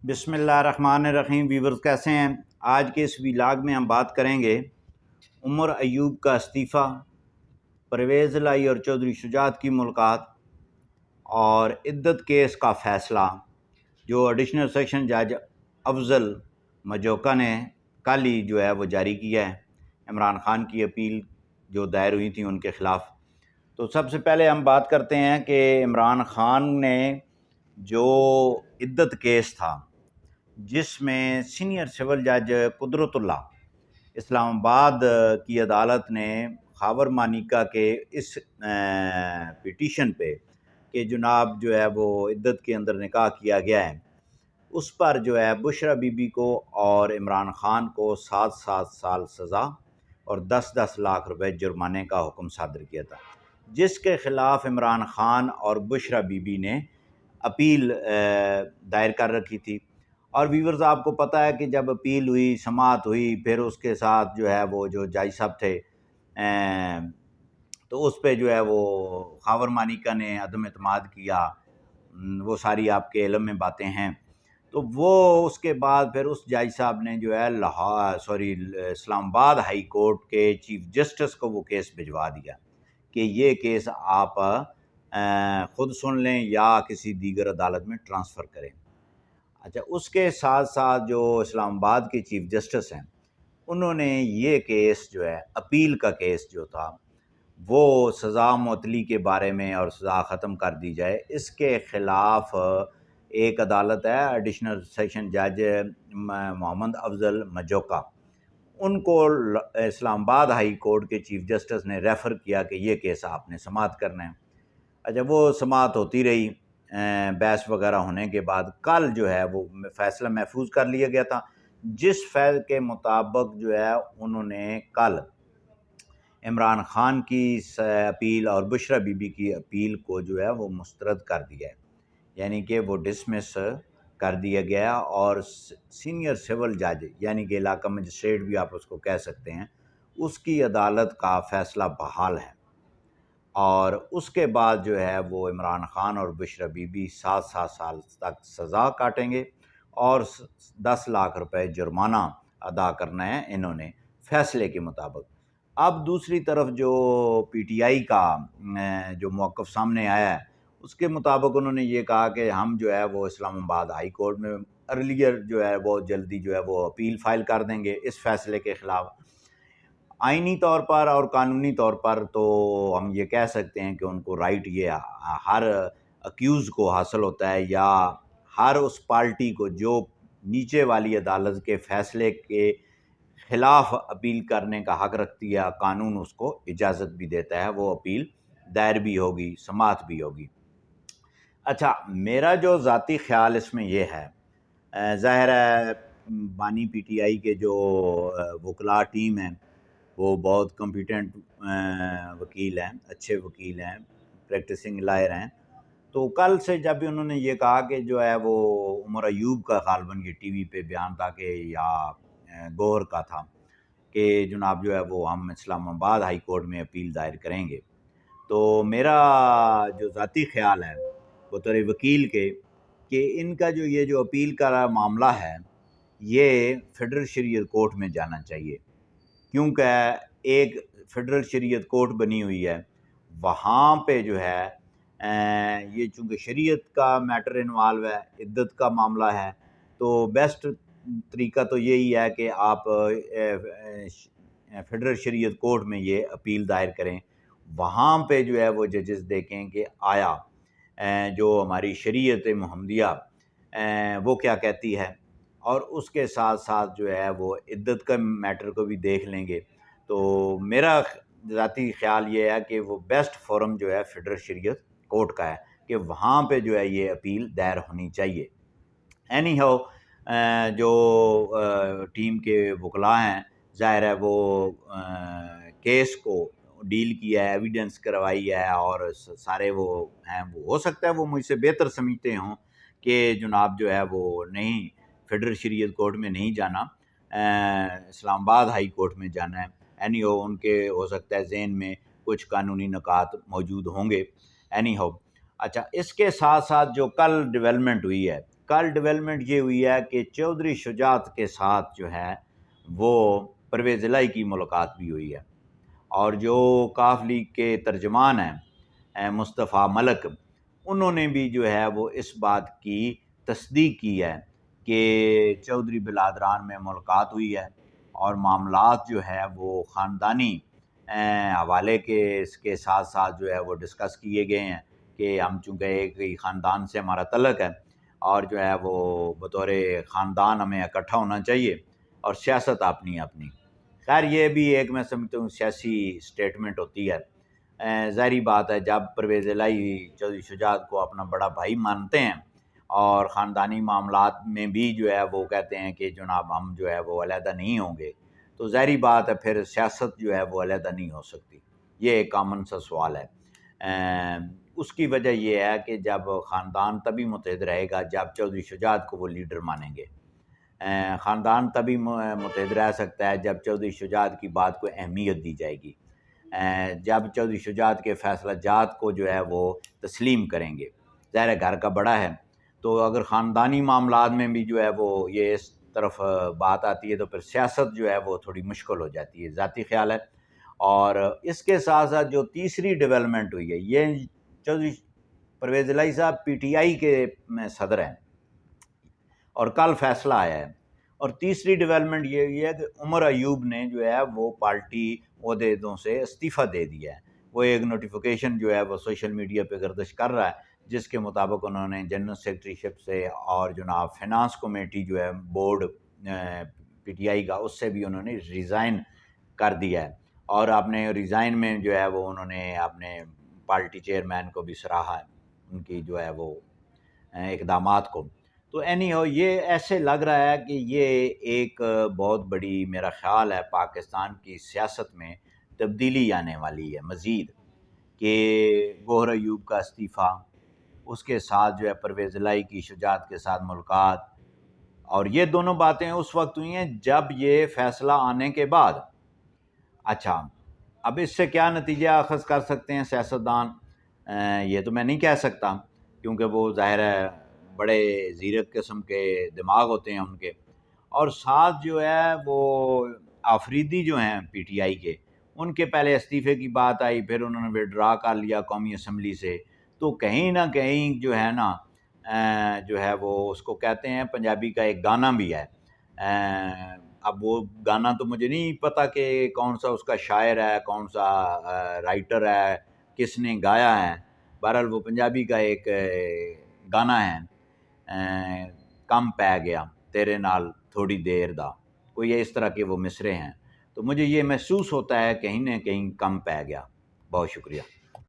बिस्मिल्लाहिर्रहमानिर्रहीम। व्यूवर्स कैसे हैं? आज के इस व्लॉग में हम बात करेंगे उमर अयूब का इस्तीफ़ा, परवेज़ इलाही और चौधरी शुजात की मुलाकात और इद्दत केस का फ़ैसला जो एडिशनल सेशन जज अफजल मजोका ने कल ही जो है वो जारी किया है। इमरान खान की अपील जो दायर हुई थी उनके ख़िलाफ़। तो सबसे पहले हम बात करते हैं कि इमरान खान ने जो इद्दत केस था जिसमें सीनियर सिविल जज कुदरतुल्लाह इस्लामाबाद की अदालत ने खावर मानिका के इस पिटीशन पे कि जनाब जो है वो इद्दत के अंदर निकाह किया गया है, उस पर जो है बुशरा बीबी को और इमरान खान को 7-7 साल सज़ा और 10-10 लाख रुपए जुर्माने का हुक्म सादर किया था, जिसके ख़िलाफ़ इमरान खान और बुशरा बीबी ने अपील दायर कर रखी थी। और व्यूवर्स आपको पता है कि जब अपील हुई, समाअत हुई, फिर उसके साथ जो है वो जो जज साहब थे तो उस पे जो है वो खावर मानिका ने अदम एतमाद किया। वो सारी आपके इल्म में बातें हैं। तो वो उसके बाद फिर उस जज साहब ने जो है इस्लामाबाद हाई कोर्ट के चीफ जस्टिस को वो केस भिजवा दिया कि ये केस आप ख़ुद सुन लें या किसी दीगर अदालत में ट्रांसफ़र करें। अच्छा, उसके साथ साथ जो इस्लामाबाद के चीफ जस्टिस हैं उन्होंने ये केस जो है अपील का केस जो था वो सज़ा मुअत्तली के बारे में और सज़ा ख़त्म कर दी जाए, इसके ख़िलाफ़ एक अदालत है एडिशनल सेशन जज मोहम्मद अफजल मजोका, उनको इस्लामाबाद हाई कोर्ट के चीफ जस्टिस ने रेफ़र किया कि ये केस आपने समाअत करना है। अच्छा, वो समाअत होती रही। बहस वगैरह होने के बाद कल जो है वो फ़ैसला महफूज कर लिया गया था, जिस फैल के मुताबिक जो है उन्होंने कल इमरान खान की अपील और बुशरा बीबी की अपील को जो है वो मुस्तरद कर दिया है, यानी कि वो डिसमिस कर दिया गया और सीनियर सिविल जज यानी कि इलाका मजिस्ट्रेट भी आप उसको कह सकते हैं, उसकी अदालत का फ़ैसला बहाल है। और उसके बाद जो है वो इमरान खान और बुशरा बीबी 7-7 साल तक सज़ा काटेंगे और 10 लाख रुपए जुर्माना अदा करना है इन्होंने फ़ैसले के मुताबिक। अब दूसरी तरफ जो पीटीआई का जो मौक़िफ़ सामने आया है उसके मुताबिक उन्होंने ये कहा कि हम जो है वो इस्लामाबाद हाई कोर्ट में अर्लियर जो है वो जल्दी जो है वो अपील फ़ाइल कर देंगे इस फ़ैसले के ख़िलाफ़। आइनी तौर पर और कानूनी तौर पर तो हम ये कह सकते हैं कि उनको राइट ये हर अक्यूज़ को हासिल होता है या हर उस पार्टी को जो नीचे वाली अदालत के फ़ैसले के ख़िलाफ़ अपील करने का हक़ रखती है, कानून उसको इजाज़त भी देता है, वो अपील दायर भी होगी, समाअत भी होगी। अच्छा, मेरा जो ज़ाती ख़्याल इसमें ये है, ज़ाहिर है बानी पीटीआई के जो वकला टीम है वो बहुत कॉम्पिटेंट वकील हैं, अच्छे वकील हैं, प्रैक्टिसिंग लायर हैं। तो कल से जब भी उन्होंने ये कहा कि जो है वो उमर अयूब का ग़ालिबन ये टीवी पे बयान था कि या गौहर का था कि जनाब जो है वो हम इस्लामाबाद हाई कोर्ट में अपील दायर करेंगे। तो मेरा जो ज़ाती ख़्याल है बतौर वकील के कि इनका जो ये जो अपील का मामला है ये फ़ेडरल शरीयत कोर्ट में जाना चाहिए, क्योंकि एक फ़ेडरल शरीयत कोर्ट बनी हुई है, वहाँ पे जो है ये चूँकि शरीयत का मैटर इन्वॉल्व है, इद्दत का मामला है, तो बेस्ट तरीका तो यही है कि आप फ़ेडरल शरीयत कोर्ट में ये अपील दायर करें। वहाँ पे जो है वो जजेस देखें कि आया जो हमारी शरीयत मुहम्मदिया वो क्या कहती है, और उसके साथ साथ जो है वो इद्दत का मैटर को भी देख लेंगे। तो मेरा ज़ाती ख़्याल ये है कि वो बेस्ट फोरम जो है फ़ेडरल शरीयत कोर्ट का है कि वहाँ पे जो है ये अपील दायर होनी चाहिए। एनी हाउ जो टीम के वकला हैं, ज़ाहिर है वो केस को डील किया है, एविडेंस करवाई है और सारे वो हैं, वो हो सकता है वो मुझसे बेहतर समझते हों कि जनाब जो है वो नहीं फ़ेडरल शरीयत कोर्ट में नहीं जाना, इस्लामाबाद हाई कोर्ट में जाना है। एनी हाउ उनके हो सकता है ज़हन में कुछ कानूनी नुकात मौजूद होंगे। एनी हाउ अच्छा, इसके साथ साथ जो कल डेवलपमेंट हुई है کل ڈیولپمنٹ یہ ہوئی ہے کہ چودھری شجاعت کے ساتھ جو ہے وہ پرویز الہی کی ملاقات بھی ہوئی ہے، اور جو کاف لیگ کے ترجمان ہیں مصطفیٰ ملک، انہوں نے بھی جو ہے وہ اس بات کی تصدیق کی ہے کہ چودھری بلادران میں ملاقات ہوئی ہے، اور معاملات جو ہے وہ خاندانی حوالے کے اس کے ساتھ ساتھ جو ہے وہ ڈسکس کیے گئے ہیں کہ ہم چونکہ ایک ہی خاندان سے ہمارا تعلق ہے، اور جو ہے وہ بطور خاندان ہمیں اکٹھا ہونا چاہیے، اور سیاست اپنی اپنی۔ خیر یہ بھی ایک میں سمجھتا ہوں سیاسی سٹیٹمنٹ ہوتی ہے۔ ظاہری بات ہے جب پرویز الہی چودھری شجاعت کو اپنا بڑا بھائی مانتے ہیں اور خاندانی معاملات میں بھی جو ہے وہ کہتے ہیں کہ جناب ہم جو ہے وہ علیحدہ نہیں ہوں گے، تو ظاہری بات ہے پھر سیاست جو ہے وہ علیحدہ نہیں ہو سکتی۔ یہ ایک کامن سا سوال ہے۔ اس کی وجہ یہ ہے کہ جب خاندان تبھی متحد رہے گا جب چودھری شجاعت کو وہ لیڈر مانیں گے۔ خاندان تبھی متحد رہ سکتا ہے جب چودھری شجاعت کی بات کو اہمیت دی جائے گی، جب چودھری شجاعت کے فیصلہ جات کو جو ہے وہ تسلیم کریں گے۔ ظاہر ہے گھر کا بڑا ہے، تو اگر خاندانی معاملات میں بھی جو ہے وہ یہ اس طرف بات آتی ہے تو پھر سیاست جو ہے وہ تھوڑی مشکل ہو جاتی ہے، ذاتی خیال ہے۔ اور اس کے ساتھ ساتھ جو تیسری ڈیولپمنٹ ہوئی ہے، یہ چودھری پرویز الہی صاحب پی ٹی آئی کے صدر ہیں، اور کل فیصلہ آیا ہے۔ اور تیسری ڈیولپمنٹ یہ ہوئی ہے کہ عمر ایوب نے جو ہے وہ پارٹی عہدیدوں سے استعفیٰ دے دیا ہے۔ وہ ایک نوٹیفیکیشن جو ہے وہ سوشل میڈیا پہ گردش کر رہا ہے، جس کے مطابق انہوں نے جنرل سیکرٹری شپ سے اور جناب فنانس کمیٹی جو ہے بورڈ پی ٹی آئی کا، اس سے بھی انہوں نے ریزائن کر دیا ہے، اور اپنے ریزائن میں جو ہے وہ انہوں نے اپنے پارٹی چیئرمین کو بھی سراہا ہے، ان کی جو ہے وہ اقدامات کو۔ تو اینی ہو یہ ایسے لگ رہا ہے کہ یہ ایک بہت بڑی میرا خیال ہے پاکستان کی سیاست میں تبدیلی آنے والی ہے مزید، کہ گوہر ایوب کا استعفیٰ، اس کے ساتھ جو ہے پرویز الہی کی شجاعت کے ساتھ ملاقات، اور یہ دونوں باتیں اس وقت ہوئی ہیں جب یہ فیصلہ آنے کے بعد۔ اچھا اب اس سے کیا نتیجہ اخذ کر سکتے ہیں سیاستدان، یہ تو میں نہیں کہہ سکتا، کیونکہ وہ ظاہر ہے بڑے زیرک قسم کے دماغ ہوتے ہیں ان کے، اور ساتھ جو ہے وہ آفریدی جو ہیں پی ٹی آئی کے، ان کے پہلے استعفے کی بات آئی، پھر انہوں نے وڈرا کر لیا قومی اسمبلی سے، تو کہیں نہ کہیں جو ہے نا جو ہے وہ اس کو کہتے ہیں پنجابی کا ایک گانا بھی ہے، اب وہ گانا تو مجھے نہیں پتہ کہ کون سا اس کا شاعر ہے، کون سا رائٹر ہے، کس نے گایا ہے، بہرحال وہ پنجابی کا ایک گانا ہے، کم پہ گیا تیرے نال تھوڑی دیر دا، کوئی اس طرح کے وہ مصرے ہیں، تو مجھے یہ محسوس ہوتا ہے کہیں نہ کہیں کم پہ گیا۔ بہت شکریہ۔